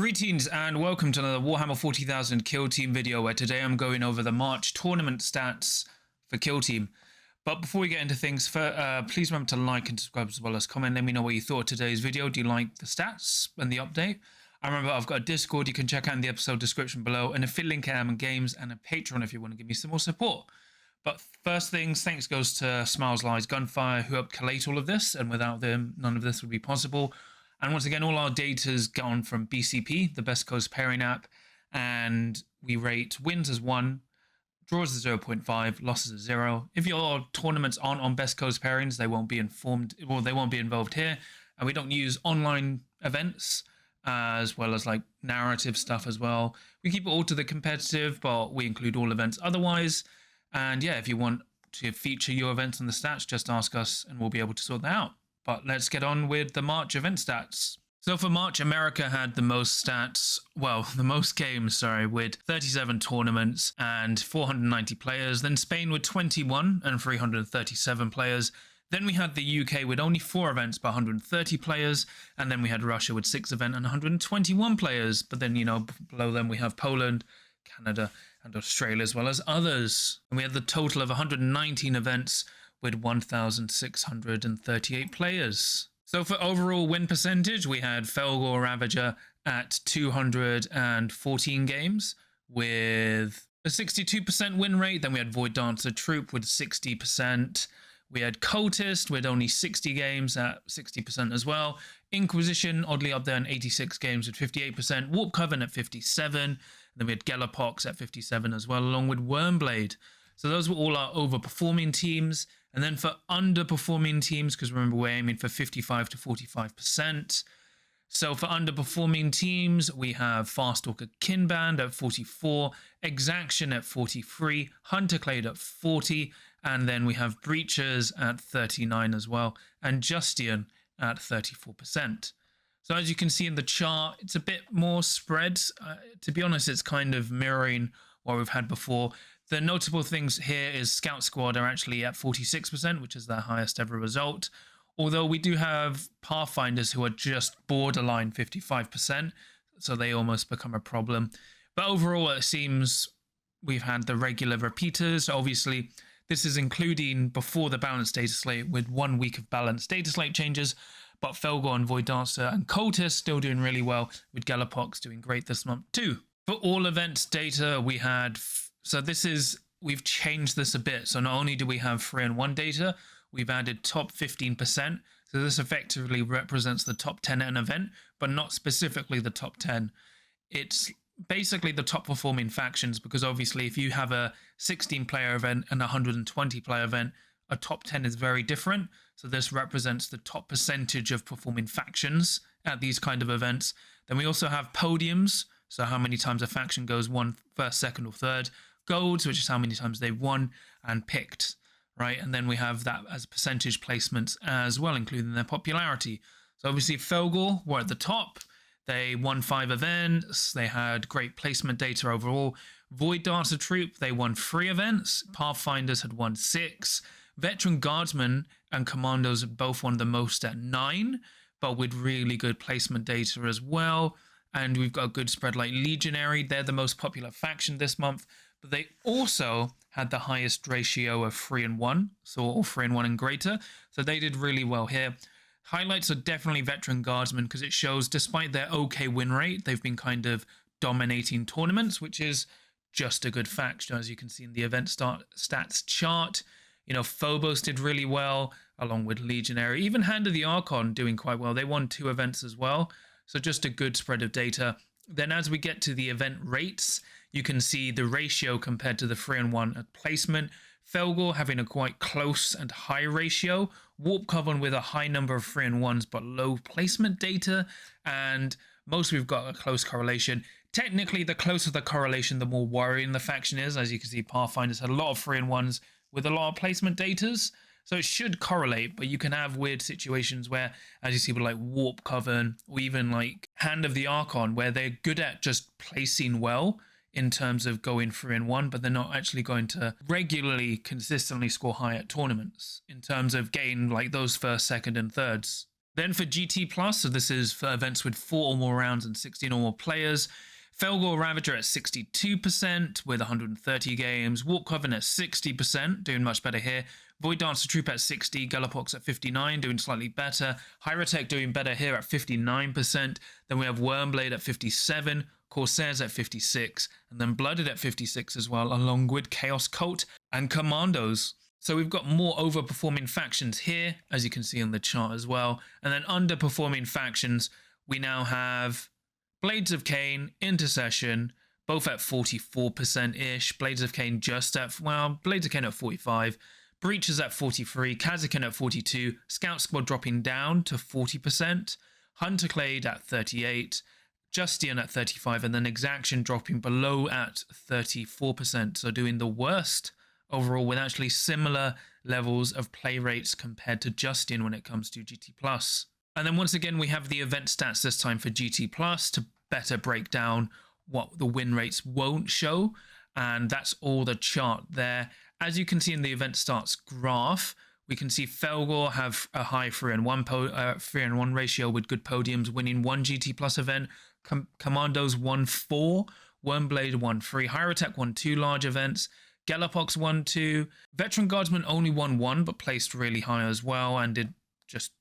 Greetings and welcome to another Warhammer 40,000 Kill Team video, where today I'm going over the March tournament stats for Kill Team. But before we get into things, please remember to like and subscribe as well as comment. Let me know what you thought of today's video. Do you like the stats and the update? I remember I've got a Discord you can check out in the episode description below, and a affiliate link at Amazon Games, and a Patreon if you want to give me some more support. But first things, thanks goes to Smiles, Lies, Gunfire, who helped collate all of this, and without them, none of this would be possible. And once again, all our data's gone from BCP, the Best Coast Pairing app, and we rate wins as 1, draws as 0.5, losses as 0. If your tournaments aren't on Best Coast Pairings, they won't be they won't be involved here. And we don't use online events, as well as like narrative stuff as well. We keep it all to the competitive, but we include all events otherwise. And yeah, if you want to feature your events on the stats, just ask us and we'll be able to sort that out. But let's get on with the March event stats. So for March, America had the most stats, well, the most games, with 37 tournaments and 490 players. Then Spain with 21 and 337 players. Then we had the UK with only 4 events but 130 players. And then we had Russia with 6 events and 121 players. But then, below them we have Poland, Canada, and Australia, as well as others. And we had the total of 119 events with 1,638 players. So for overall win percentage, we had Felgor Ravager at 214 games with a 62% win rate. Then we had Void Dancer Troop with 60%. We had Cultist with only 60 games at 60% as well. Inquisition, oddly up there, in 86 games with 58%. Warp Coven at 57. And then we had Gelapox at 57 as well, along with Wormblade. So those were all our overperforming teams. And then for underperforming teams, because remember we're aiming for 55 to 45%. So for underperforming teams, we have Farstalker Kinband at 44, Exaction at 43, Hunterclade at 40, and then we have Breachers at 39 as well, and Justian at 34%. So as you can see in the chart, it's a bit more spread. To be honest, it's kind of mirroring what we've had before. The notable things here is Scout Squad are actually at 46%, which is their highest ever result. Although we do have Pathfinders who are just borderline 55%, so they almost become a problem. But overall, it seems we've had the regular repeaters. Obviously, this is including before the balanced data slate with 1 week of balanced data slate changes. But Felgor and Void Dancer and Cultist still doing really well, with Galapox doing great this month too. For all events data, we had... So we've changed this a bit. So not only do we have 3 and 1 data, we've added top 15%. So this effectively represents the top 10 at an event, but not specifically the top 10. It's basically the top performing factions, because obviously if you have a 16-player event and a 120-player event, a top 10 is very different. So this represents the top percentage of performing factions at these kind of events. Then we also have podiums. So how many times a faction goes 1, first, second, or third. Golds, which is how many times they've won and picked, right? And then we have that as percentage placements as well, including their popularity. So obviously Felgor were at the top. They won 5 events. They had great placement data overall. Void Dancer Troop, they won 3 events. Pathfinders had won 6. Veteran Guardsmen and Commandos had both won the most at 9, but with really good placement data as well. And we've got a good spread like Legionary. They're the most popular faction this month. But they also had the highest ratio of 3 and 1. So all 3 and 1 and greater. So they did really well here. Highlights are definitely Veteran Guardsmen, because it shows despite their okay win rate, they've been kind of dominating tournaments, which is just a good faction, as you can see in the event stats chart. Phobos did really well, along with Legionary. Even Hand of the Archon doing quite well. They won 2 events as well. So just a good spread of data. Then as we get to the event rates, you can see the ratio compared to the 3 and 1 at placement. Felgor having a quite close and high ratio. Warp Coven with a high number of 3 and 1s but low placement data. And most we've got a close correlation. Technically, the closer the correlation, the more worrying the faction is. As you can see, Pathfinders had a lot of 3 and 1s with a lot of placement datas. So it should correlate, but you can have weird situations where, as you see with like Warp Coven or even like Hand of the Archon, where they're good at just placing well in terms of going 3 and 1, but they're not actually going to regularly, consistently score high at tournaments in terms of getting like those first, second, and thirds. Then for GT Plus, so this is for events with 4 or more rounds and 16 or more players, Felgor Ravager at 62% with 130 games, Warp Coven at 60%, doing much better here, Void Dancer Troop at 60, Galapox at 59, doing slightly better, Hyrotech doing better here at 59%, then we have Wormblade at 57, Corsairs at 56, and then Blooded at 56 as well, along with Chaos Cult and Commandos. So we've got more overperforming factions here, as you can see on the chart as well. And then underperforming factions, we now have Blades of Cain, Intercession, both at 44%-ish. Blades of Cain just at, well, Blades of Cain at 45. Breachers at 43. Kazakin at 42. Scout Squad dropping down to 40%. Hunterclade at 38. Justian at 35. And then Exaction dropping below at 34%. So doing the worst overall, with actually similar levels of play rates compared to Justin when it comes to GT Plus. And then once again, we have the event stats this time for GT Plus to better break down what the win rates won't show. And that's all the chart there. As you can see in the event stats graph, we can see Felgor have a high 3-1 ratio with good podiums, winning 1 GT Plus event. Commandos won 4, Wormblade won 3, Hyrotech won 2 large events. Galapox won 2. Veteran Guardsman only won 1, but placed really high as well and did just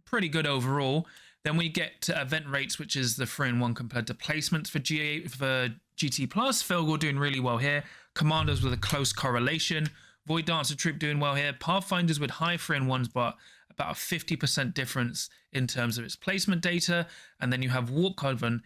pretty good overall. Then we get to event rates, which is the 3-1 compared to placements for GT Plus. Felgor doing really well here. Commandos with a close correlation. Void Dancer Troop doing well here. Pathfinders with high 3-1s, but about a 50% difference in terms of its placement data. And then you have Warp Coven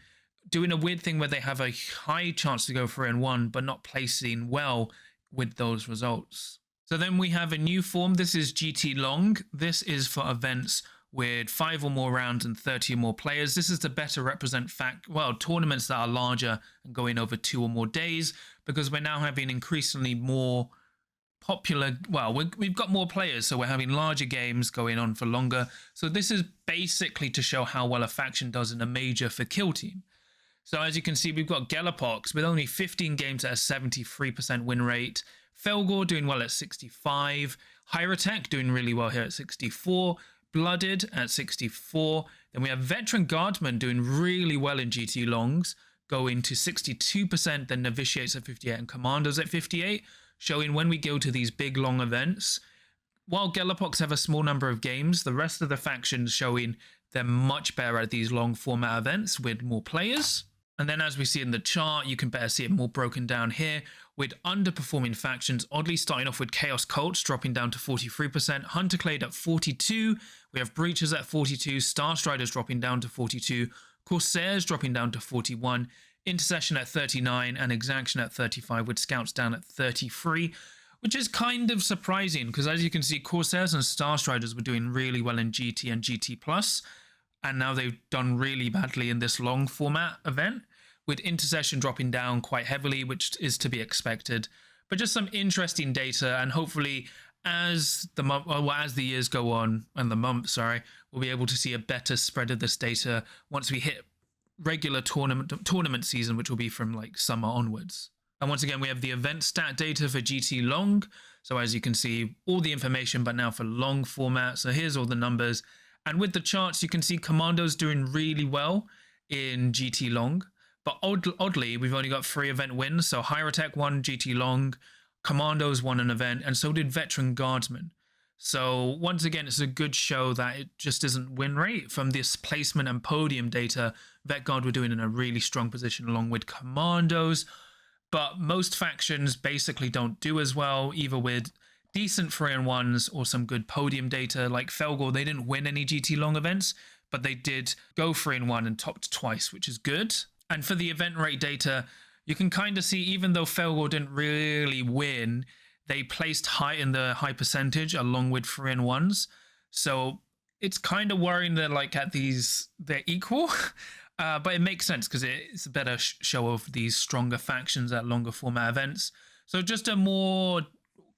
doing a weird thing where they have a high chance to go 3-1, but not placing well with those results. So then we have a new form. This is GT Long. This is for events with 5 or more rounds and 30 or more players. This is to better represent tournaments that are larger and going over 2 or more days, because we're now having increasingly more popular, we've got more players, so we're having larger games going on for longer. So this is basically to show how well a faction does in a major for kill team. So as you can see, we've got Galapox with only 15 games at a 73% win rate. Felgor doing well at 65. Hyrotech doing really well here at 64. Blooded at 64. Then we have Veteran Guardsman doing really well in GT Longs, going to 62%, then Novitiates at 58 and Commandos at 58, showing when we go to these big long events, while Galapox have a small number of games, the rest of the factions showing they're much better at these long format events with more players. And then as we see in the chart, you can better see it more broken down here with underperforming factions, oddly starting off with Chaos Cults dropping down to 43%, Hunterclade at 42, we have Breachers at 42, Starstriders dropping down to 42, Corsairs dropping down to 41, Intercession at 39, and Exaction at 35, with Scouts down at 33, which is kind of surprising because as you can see, Corsairs and Starstriders were doing really well in GT and GT Plus, and now they've done really badly in this long format event, with Intercession dropping down quite heavily, which is to be expected. But just some interesting data, and hopefully as the years go on, and the months, we'll be able to see a better spread of this data once we hit regular tournament season, which will be from like summer onwards. And once again, we have the event stat data for GT Long. So as you can see, all the information, but now for long format. So here's all the numbers. And with the charts, you can see Commandos doing really well in GT Long. But oddly, we've only got 3 event wins. So Hyrotech won GT Long, Commandos won an event, and so did Veteran Guardsman. So once again, it's a good show that it just isn't win rate. From this placement and podium data, Vetguard were doing in a really strong position along with Commandos. But most factions basically don't do as well, either with decent 3-1s or some good podium data. Like Felgor, they didn't win any GT Long events, but they did go 3-1 and topped twice, which is good. And for the event rate data, you can kind of see, even though Felgor didn't really win, they placed high in the high percentage along with 3-1s. So it's kind of worrying that like at these, they're equal. But it makes sense because it's a better show of these stronger factions at longer format events. So just a more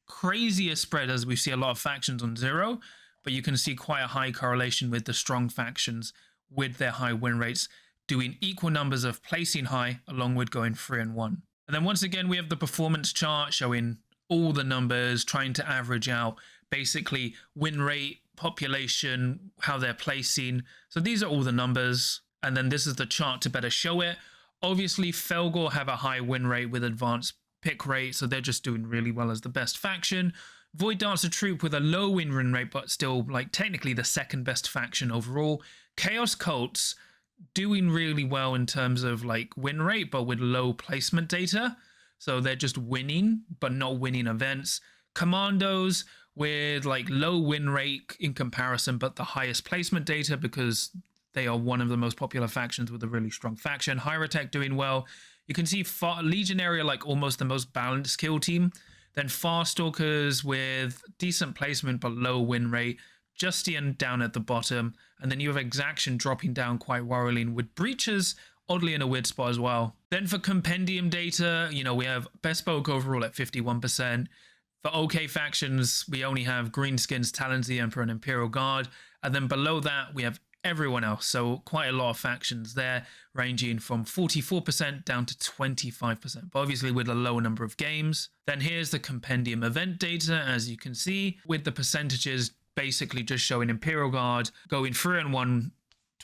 crazier spread, as we see a lot of factions on 0, but you can see quite a high correlation with the strong factions with their high win rates doing equal numbers of placing high along with going 3-1. And then once again, we have the performance chart showing all the numbers, trying to average out basically win rate population, how they're placing. So these are all the numbers, and then this is the chart to better show it. Obviously, Felgor have a high win rate with advanced pick rate, so they're just doing really well as the best faction. Void Dancer Troop with a low win rate, but still like technically the second best faction overall. Chaos Cults doing really well in terms of like win rate, but with low placement data. So they're just winning, but not winning events. Commandos with like low win rate in comparison, but the highest placement data because they are one of the most popular factions with a really strong faction. Hierotek doing well. You can see Legionary are like almost the most balanced kill team. Then Farstalkers with decent placement but low win rate. Justian down at the bottom. And then you have Exaction dropping down quite worrying, with Breaches oddly in a weird spot as well. Then for Compendium data, you know, we have Bespoke overall at 51%. For OK factions, we only have Greenskins, Talons, the Emperor, and Imperial Guard. And then below that, we have everyone else. So quite a lot of factions there, ranging from 44% down to 25%, but obviously with a lower number of games. Then here's the Compendium event data, as you can see, with the percentages basically just showing Imperial Guard going 3-1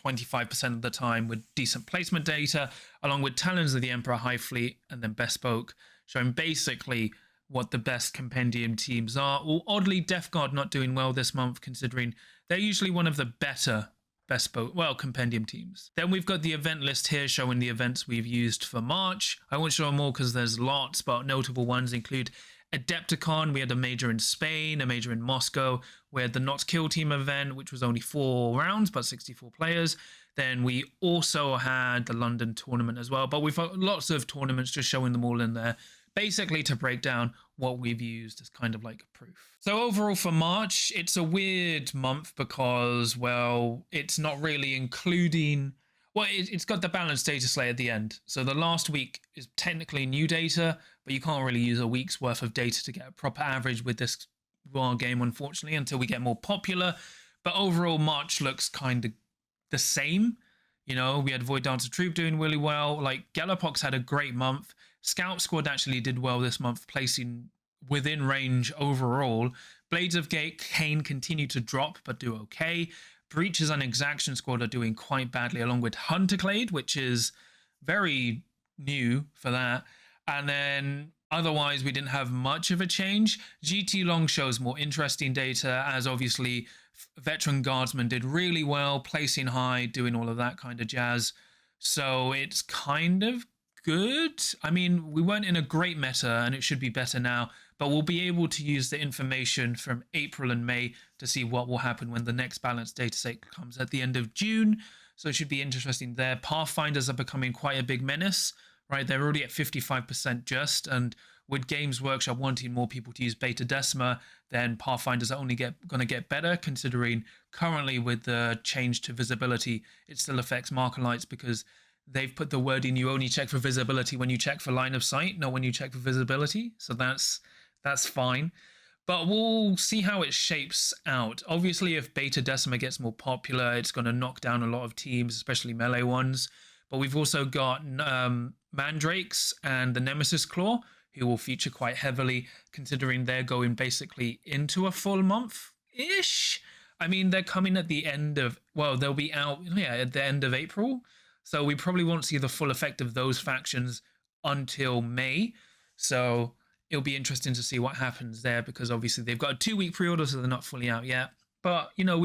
25% of the time with decent placement data, along with Talons of the Emperor, High Fleet, and then Bespoke, showing basically what the best Compendium teams are. Well, oddly, Death Guard not doing well this month, considering they're usually one of the better Bespoke, well, Compendium teams. Then we've got the event list here showing the events we've used for March. I won't show them all because there's lots, but notable ones include Adepticon. We had a major in Spain, a major in Moscow. We had the Not Kill Team event, which was only 4 rounds, but 64 players. Then we also had the London tournament as well, but we've got lots of tournaments, just showing them all in there, basically to break down what we've used as kind of like a proof. So overall for March, it's a weird month because, well, it's not really including, well, it's got the balanced data slate at the end. So the last week is technically new data, but you can't really use a week's worth of data to get a proper average with this war game, unfortunately, until we get more popular. But overall, March looks kind of the same. You know, we had Void Dancer Troop doing really well. Like, Galloppox had a great month. Scout Squad actually did well this month, placing within range overall. Blades of Kane continue to drop, but do okay. Breaches and Exaction Squad are doing quite badly, along with Hunterclade, which is very new for that. And then otherwise, we didn't have much of a change. GT Long shows more interesting data, as obviously Veteran Guardsmen did really well, placing high, doing all of that kind of jazz. So it's kind of good. I mean, we weren't in a great meta, and it should be better now, but we'll be able to use the information from April and May to see what will happen when the next balanced data set comes at the end of June. So it should be interesting there. Pathfinders are becoming quite a big menace, right? They're already at 55% just, and with Games Workshop wanting more people to use Beta Decima, then Pathfinders are only going to get better, considering currently with the change to visibility, it still affects marker lights because they've put the word in, you only check for visibility when you check for line of sight, not when you check for visibility. So that's fine. But we'll see how it shapes out. Obviously, if Beta Decima gets more popular, it's going to knock down a lot of teams, especially melee ones. But we've also got Mandrakes and the Nemesis Claw, who will feature quite heavily, considering they're going basically into a full month-ish. I mean, they're coming at the end of, well, they'll be out, at the end of April. So we probably won't see the full effect of those factions until May. So it'll be interesting to see what happens there, because obviously they've got a 2-week pre-order, so they're not fully out yet. But, you know,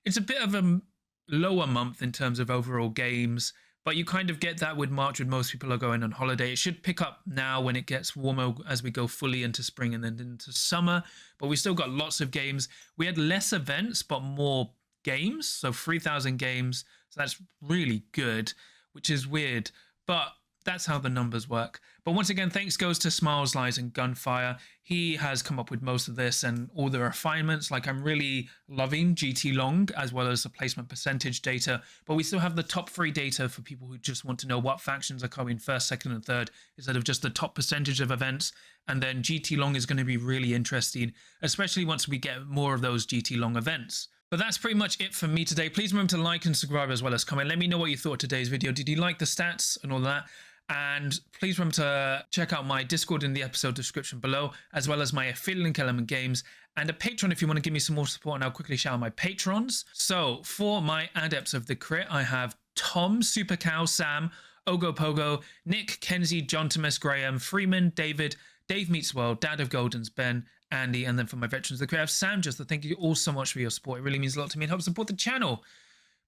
it's a bit of a lower month in terms of overall games, but you kind of get that with March when most people are going on holiday. It should pick up now when it gets warmer as we go fully into spring and then into summer. But we still got lots of games. We had less events, but more games. So 3,000 games. So that's really good, which is weird. But that's how the numbers work. But once again, thanks goes to Smiles, Lies and Gunfire. He has come up with most of this and all the refinements. Like, I'm really loving GT Long as well as the placement percentage data. But we still have the top 3 data for people who just want to know what factions are coming first, second and third, instead of just the top percentage of events. And then GT Long is going to be really interesting, especially once we get more of those GT Long events. But that's pretty much it for me today. Please remember to like and subscribe as well as comment. Let me know what you thought of today's video. Did you like the stats and all that? And please remember to check out my Discord in the episode description below, as well as my affiliate link, Element Games, and a Patreon if you want to give me some more support. And I'll quickly shout out my patrons. So for my adepts of the crit, I have Tom, Super Cow, Sam, Ogo Pogo, Nick, Kenzie, John Thomas, Graham, Freeman, David, Dave Meets World, Dad of Goldens, Ben, Andy, and then for my veterans of the crit, I have Sam. Just to thank you all so much for your support. It really means a lot to me and helps support the channel.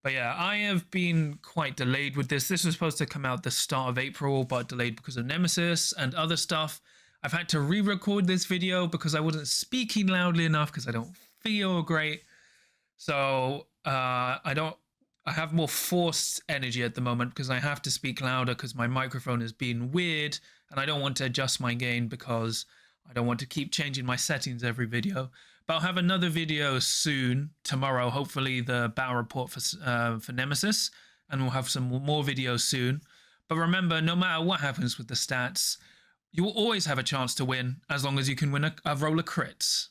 But yeah, I have been quite delayed with this. This was supposed to come out the start of April, but delayed because of Nemesis and other stuff. I've had to re-record this video because I wasn't speaking loudly enough because I don't feel great. So I have more forced energy at the moment because I have to speak louder because my microphone is being weird and I don't want to adjust my gain because I don't want to keep changing my settings every video. But I'll have another video soon, tomorrow, hopefully the battle report for Nemesis, and we'll have some more videos soon. But remember, no matter what happens with the stats, you will always have a chance to win as long as you can win a roll of crits.